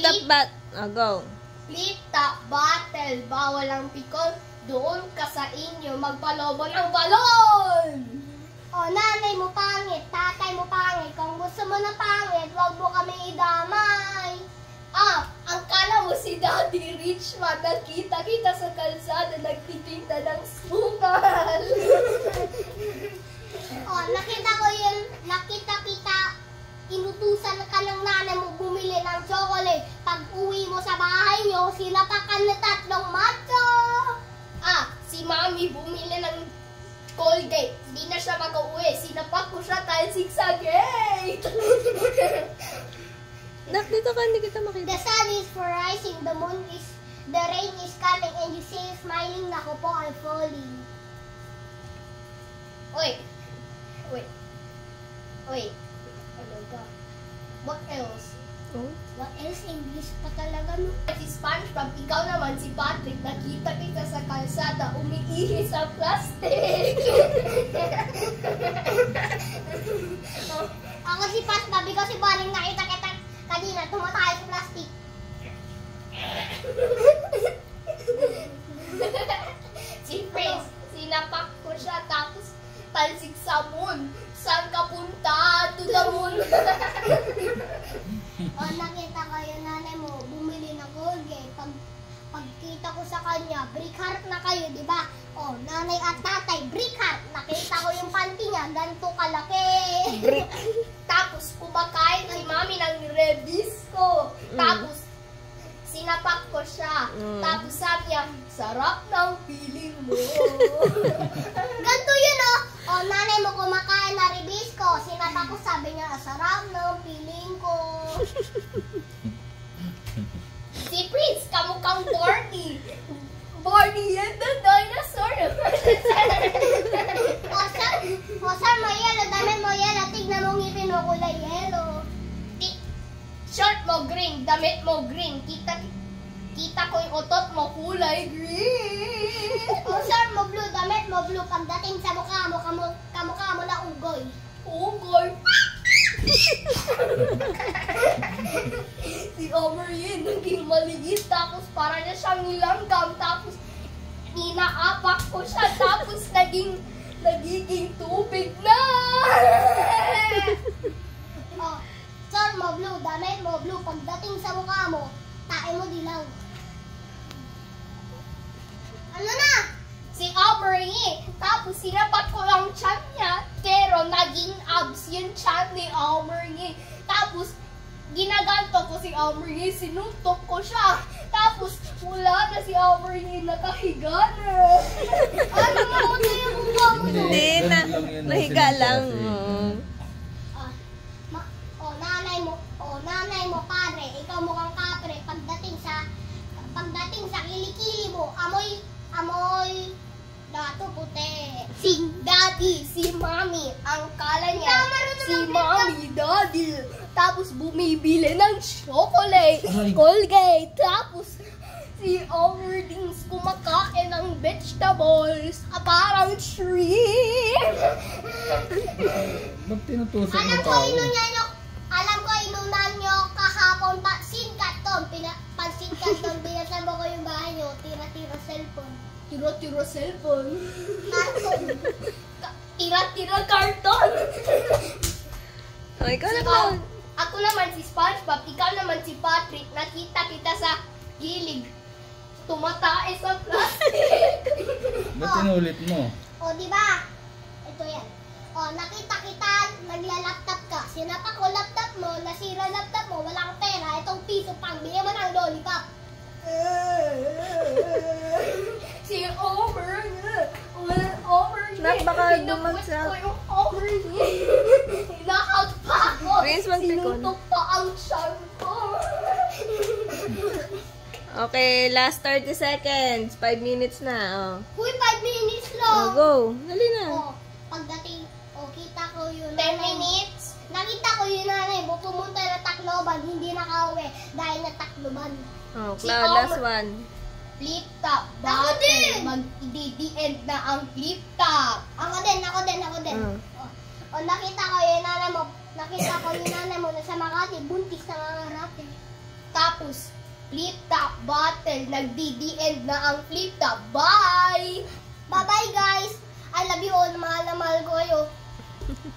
Top bat. Go. Flip top battle. Bawal ang pikon. Doon ka sa inyo magpalobo ng balon. Nanay mo pangit, tatay mo pangit. Kung gusto mo na pangit, wag mo kami idamay. Ang kala mo si Daddy Richman. Nakita kita sa kalsada, nagtitinda ng sungal. Nakita ko yun, nakita kita, inutusan ka ng nanay mo bumili ng chocolate. Pag uwi mo sa bahay nyo, sinapakan na 3 macho. Si Mami bumili ng Colgate. Hindi na siya mag-uwi. Sinapak ko siya talsik sa gate. Nak, dito ka, hindi kita makita. The sun is rising, the rain is coming, and you say smiling, naku po, I'm falling. Wait. Ano ba? What else? What else? English pa talaga, no? Si SpongeBob, ikaw naman si Patrick, nakita kita sa kalsada, umiihi sa plastic. Ako si SpongeBob, ikaw si Baring, nakita kita kanina, tumatay sa plastic. Si Prince, sinapak ko siya, tapos talsik sa moon. Saan ka punta? To the moon. Nakita ko yung nanay mo, bumili ng Colgate. Pagkita ko sa kanya, brick heart na kayo, di ba? Nanay at tatay, brick heart. Nakita ko yung panty niya, ganito kalaki. Tapos kumakain si Mami ng Rebisco. Tapos sinapak ko siya. Tapos sabi niya, sarap ng feeling mo. Ganito yun, nanay mo kumakain na Rebisco. Sinapak ko, sabi niya, sarap ng feeling ko. Si Prince, kamukhang Barney. Barney yan, the dinosaur. Sir, may yellow. Damit mo yellow. Tignan mo ngipin mo kulay yellow. Short mo green, damit mo green. Kita ko yung otot mo kulay green. Sir, mo blue. Damit mo blue. Pagdating sa mukha mo, kamukha mo na ugoy. Ugoy. Si Omeryn naging maliit, tapos para na siyang nilanggam, tapos inaapak ko siya, tapos nagiging tubig na. Sir, mo blue, damit mo blue, pagdating sa mukha mo, tae mo dilaw. Ano na? Si Omeryn, tapos sinapak ko ang tiyan niya, pero naging abs yung tiyan ni Omeryn. Tapos ginaganto ko si Omeryn, sinuntok ko siya. Tapos wala na si Omeryn, nakahiga na. Ano na mo na yung mukha mo doon? Hindi na. Nahiga lang. Nanay mo, padre, ikaw mukhang kapre. Pagdating sa kilikili mo, amoy dato puti. Si Daddy, si Mommy, ang kala niya, si Mommy, Daddy. Tapos bumibili ng chocolate, Colgate. Tapos si Omeryn kumakain ng vegetables, parang shrimp. Ba't tinutusok mo tao? Alam ko inunan nyo kahapon pansin katon. Pansin katon, binasan mo ko yung bahay nyo. Tira-tira cellphone. Tira-tira cellphone. Karton. Tira-tira karton. Ikaw na ba? Ako naman si SpongeBob, ikaw naman si Patrick. Nakita kita sa gilid. Tumatae sa plastic. Ba't tinulit mo? Diba? Ito yan. Nakita kita, nagla-laptop ka. Sinapak ko laptop mo, nasira laptop mo, walang pera. Itong piso pang bili mo ng lollipop. Si Omeryn. Nak, baka dumagsak. Ko yung Omeryn. Hinahag pa ako. Prince, magpikon. Sinuntok pa ang tiyan ko. Okay, last 30 seconds. 5 minutes na. Uy, 5 minutes lang. Go. Dali na. Pagdating, kita ko yun. 10 minutes. Nakita ko yun nanay mo, pumunta na Tacloban, hindi nakauwi dahil na Tacloban. Cloud, last one. Flip top. Ako din! Mag-di-end na ang flip top. Ako din. Nakita ko yung nanay mo, na sa Makati, buntis na nga rate. Tapos, flip top bottle. Nagdi-end na ang flip top bottle.